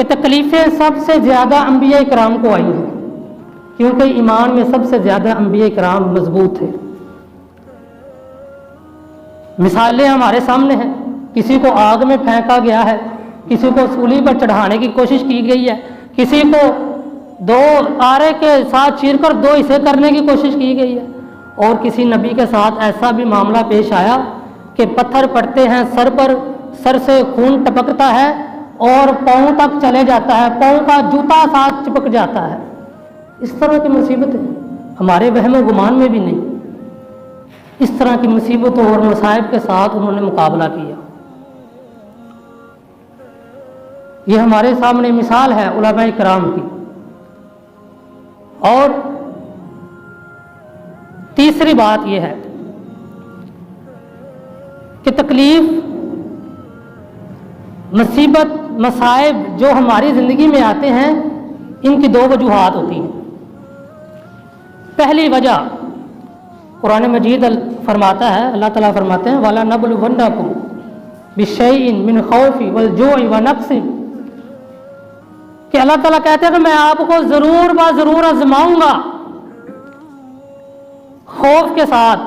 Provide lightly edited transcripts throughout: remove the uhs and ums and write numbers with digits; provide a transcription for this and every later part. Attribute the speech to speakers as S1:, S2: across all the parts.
S1: کہ تکلیفیں سب سے زیادہ انبیاء کرام کو آئی ہیں، کیونکہ ایمان میں سب سے زیادہ انبیاء کرام مضبوط تھے۔ مثالیں ہمارے سامنے ہیں، کسی کو آگ میں پھینکا گیا ہے، کسی کو سولی پر چڑھانے کی کوشش کی گئی ہے، کسی کو دو آرے کے ساتھ چیر کر دو حصے کرنے کی کوشش کی گئی ہے، اور کسی نبی کے ساتھ ایسا بھی معاملہ پیش آیا کہ پتھر پڑتے ہیں سر پر، سر سے خون ٹپکتا ہے اور پاؤں تک چلے جاتا ہے، پاؤں کا جوتا ساتھ چپک جاتا ہے۔ اس طرح کی مصیبتیں ہمارے وہم و گمان میں بھی نہیں۔ اس طرح کی مصیبتوں اور مصائب کے ساتھ انہوں نے مقابلہ کیا۔ یہ ہمارے سامنے مثال ہے علماء کرام کی۔ اور تیسری بات یہ ہے کہ تکلیف، مصیبت، مصائب جو ہماری زندگی میں آتے ہیں، ان کی دو وجوہات ہوتی ہیں۔ پہلی وجہ قرآن مجید فرماتا ہے، اللہ تعالیٰ فرماتے ہیں وَلَنَبْلُوَنَّكُمْ بِشَيْءٍ مِّنْ خَوْفِ وَالْجُوعِ وَنَقْصٍ، کہ اللہ تعالیٰ کہتے ہیں کہ میں آپ کو ضرور ضرور آزماؤں گا، خوف کے ساتھ،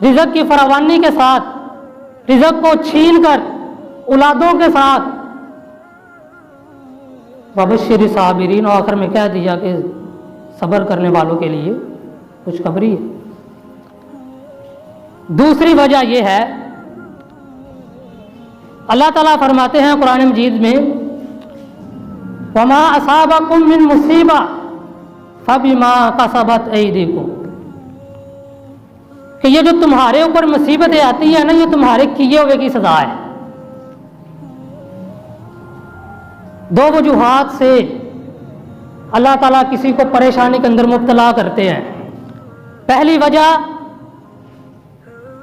S1: رزق کی فراوانی کے ساتھ، رزق کو چھین کر اولادوں کے ساتھ۔ وَبَشِّرِ الصَّابِرِينَ، اور آخر میں کہہ دیا کہ صبر کرنے والوں کے لیے خوشخبری ہے۔ دوسری وجہ یہ ہے، اللہ تعالیٰ فرماتے ہیں قرآن مجید میں وَمَا أَصَابَكُم مِّن مُّصِيبَةٍ فَبِمَا كَسَبَتْ أَيْدِيكُمْ، کہ یہ جو تمہارے اوپر مصیبتیں آتی ہیں نا، یہ تمہارے کیے ہوئے کی سزا ہے۔ دو وجوہات سے اللہ تعالیٰ کسی کو پریشانی کے اندر مبتلا کرتے ہیں۔ پہلی وجہ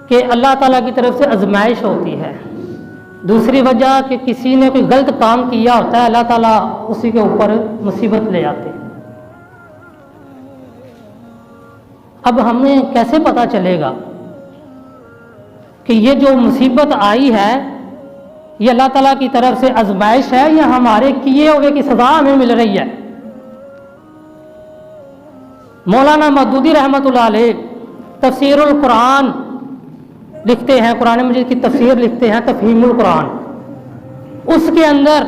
S1: کہ اللہ تعالیٰ کی طرف سے آزمائش ہوتی ہے۔ دوسری وجہ کہ کسی نے کوئی غلط کام کیا ہوتا ہے، اللہ تعالیٰ اسی کے اوپر مصیبت لے آتے ہیں۔ اب ہمیں کیسے پتہ چلے گا کہ یہ جو مصیبت آئی ہے یہ اللہ تعالیٰ کی طرف سے آزمائش ہے یا ہمارے کیے ہوئے کی سزا ہمیں مل رہی ہے؟ مولانا مودودی رحمۃ اللہ علیہ تفسیر القرآن لکھتے ہیں، قرآن مجید کی تفسیر لکھتے ہیں، تفہیم القرآن۔ اس کے اندر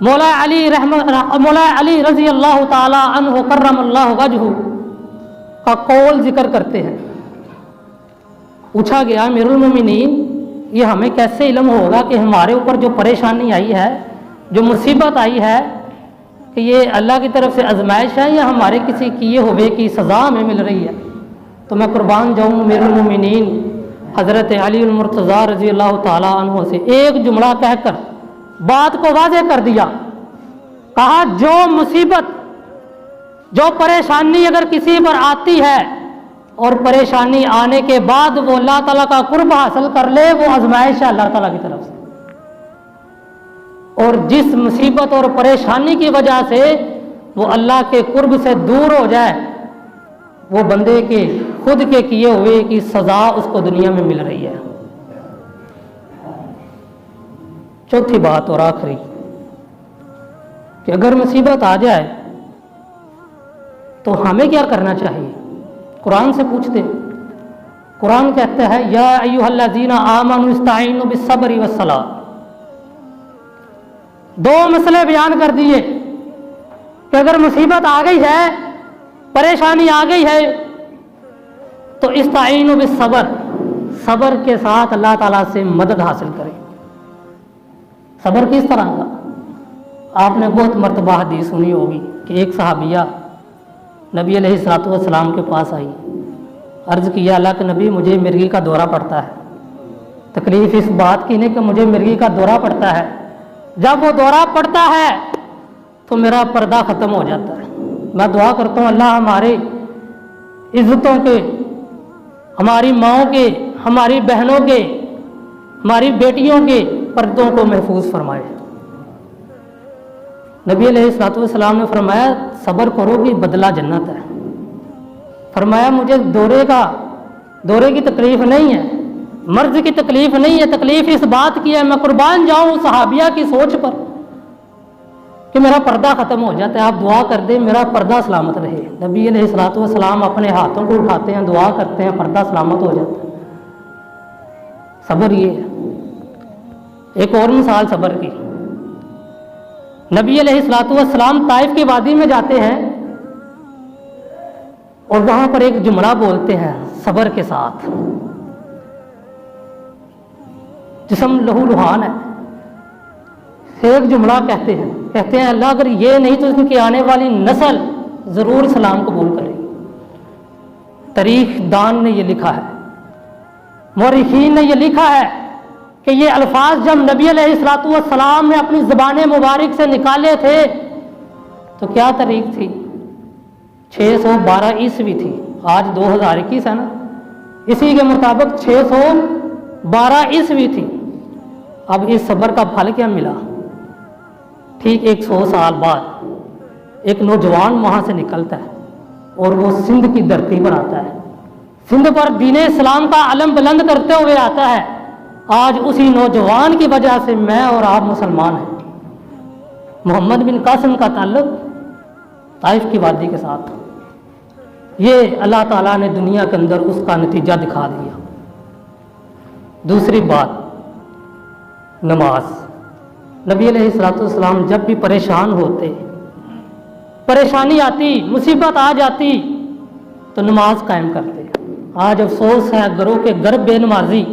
S1: مولا علی رضی اللہ تعالی عنہ کرم اللہ وجہہ کا قول ذکر کرتے ہیں۔ پوچھا گیا امیر المومنین یہ ہمیں کیسے علم ہوگا کہ ہمارے اوپر جو پریشانی آئی ہے، جو مصیبت آئی ہے، کہ یہ اللہ کی طرف سے آزمائش ہے یا ہمارے کسی کیے ہوئے کی سزا ہمیں مل رہی ہے؟ تو میں قربان جاؤں امیر المومنین حضرت علی المرتضیٰ رضی اللہ تعالیٰ عنہ سے ایک جملہ کہہ کر بات کو واضح کر دیا۔ کہا جو مصیبت، جو پریشانی اگر کسی پر آتی ہے اور پریشانی آنے کے بعد وہ اللہ تعالیٰ کا قرب حاصل کر لے، وہ آزمائش ہے اللہ تعالیٰ کی طرف سے۔ اور جس مصیبت اور پریشانی کی وجہ سے وہ اللہ کے قرب سے دور ہو جائے، وہ بندے کے خود کے کیے ہوئے کی سزا اس کو دنیا میں مل رہی ہے۔ چوتھی بات اور آخری کہ اگر مصیبت آ جائے تو ہمیں کیا کرنا چاہیے؟ قرآن سے پوچھتے ہیں۔ قرآن کہتا ہے یا ایھا الذین آمنوا استعینوا بالصبر والصلاۃ۔ دو مسئلے بیان کر دیے کہ اگر مصیبت آ گئی ہے، پریشانی آ گئی ہے، تو استعینوا بالصبر، صبر کے ساتھ اللہ تعالیٰ سے مدد حاصل کریں۔ صبر کس طرح کا؟ آپ نے بہت مرتبہ حدیث سنی ہوگی کہ ایک صحابیہ نبی علیہ الصلوۃ والسلام کے پاس آئی، عرض کیا اللہ کے نبی مجھے مرگی کا دورہ پڑتا ہے۔ تکلیف اس بات کی نہیں کہ مجھے مرگی کا دورہ پڑتا ہے، جب وہ دورہ پڑتا ہے تو میرا پردہ ختم ہو جاتا ہے۔ میں دعا کرتا ہوں اللہ ہمارے عزتوں کے، ہماری ماؤں کے، ہماری بہنوں کے، ہماری بیٹیوں کے پردوں کو محفوظ فرمائے۔ نبی علیہ الصلوۃ والسلام نے فرمایا صبر کرو گی بدلہ جنت ہے۔ فرمایا مجھے دورے کی تکلیف نہیں ہے، مرض کی تکلیف نہیں ہے، تکلیف اس بات کی ہے، میں قربان جاؤں صحابیہ کی سوچ پر کہ میرا پردہ ختم ہو جاتا ہے، آپ دعا کر دیں میرا پردہ سلامت رہے۔ نبی علیہ الصلوۃ والسلام اپنے ہاتھوں کو اٹھاتے ہیں، دعا کرتے ہیں، پردہ سلامت ہو جاتا ہے۔ صبر یہ ہے۔ ایک اور مثال صبر کی، نبی علیہ الصلوۃ والسلام طائف کی وادی میں جاتے ہیں اور وہاں پر ایک جملہ بولتے ہیں صبر کے ساتھ۔ جسم لہو لہان ہے، ایک جملہ کہتے ہیں اللہ اگر یہ نہیں تو ان کی آنے والی نسل ضرور اسلام قبول کرے گی۔ تاریخ دان نے یہ لکھا ہے، مورخین نے یہ لکھا ہے کہ یہ الفاظ جب نبی علیہ الصلوۃ والسلام نے اپنی زبان مبارک سے نکالے تھے تو کیا تاریخ تھی؟ 612 عیسوی تھی، آج 2021 ہے نا، اسی کے مطابق 612 عیسوی تھی۔ اب اس صبر کا پھل کیا ملا؟ ٹھیک 100 سال بعد ایک نوجوان وہاں سے نکلتا ہے اور وہ سندھ کی دھرتی پر آتا ہے، سندھ پر دین اسلام کا علم بلند کرتے ہوئے آتا ہے۔ آج اسی نوجوان کی وجہ سے میں اور آپ مسلمان ہیں۔ محمد بن قاسم کا تعلق طائف کی وادی کے ساتھ، یہ اللہ تعالیٰ نے دنیا کے اندر اس کا نتیجہ دکھا دیا۔ دوسری بات نماز۔ نبی علیہ الصلوۃ والسلام جب بھی پریشان ہوتے، پریشانی آتی، مصیبت آ جاتی تو نماز قائم کرتے۔ آج افسوس ہے گروہ کے گھر بے نمازی،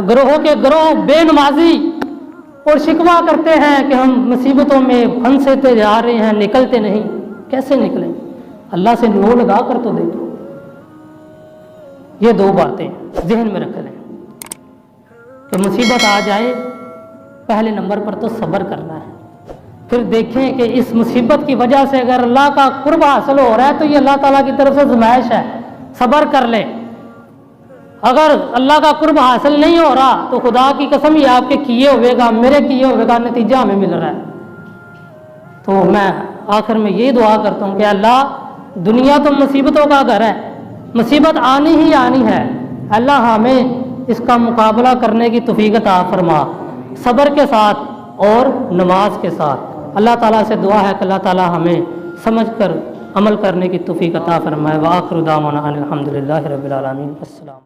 S1: گروہوں کے گروہ بے نمازی، اور شکوہ کرتے ہیں کہ ہم مصیبتوں میں پھنستے جا رہے ہیں، نکلتے نہیں۔ کیسے نکلیں؟ اللہ سے نو لگا کر تو دیکھو۔ یہ دو باتیں ذہن میں رکھ لیں کہ مصیبت آ جائے پہلے نمبر پر تو صبر کرنا ہے، پھر دیکھیں کہ اس مصیبت کی وجہ سے اگر اللہ کا قرب حاصل ہو رہا ہے تو یہ اللہ تعالیٰ کی طرف سے آزمائش ہے، صبر کر لیں۔ اگر اللہ کا قرب حاصل نہیں ہو رہا تو خدا کی قسم یہ آپ کے کیے ہوئے گا، میرے کیے ہوئے گا نتیجہ ہمیں مل رہا ہے۔ تو میں آخر میں یہ دعا کرتا ہوں کہ اللہ، دنیا تو مصیبتوں کا گھر ہے، مصیبت آنی ہی آنی ہے، اللہ ہمیں اس کا مقابلہ کرنے کی توفیق عطا فرما، صبر کے ساتھ اور نماز کے ساتھ۔ اللہ تعالیٰ سے دعا ہے کہ اللہ تعالیٰ ہمیں سمجھ کر عمل کرنے کی توفیق عطا فرمائے۔ وآخر دعوانا ان الحمد للہ رب العالمین۔ السلام۔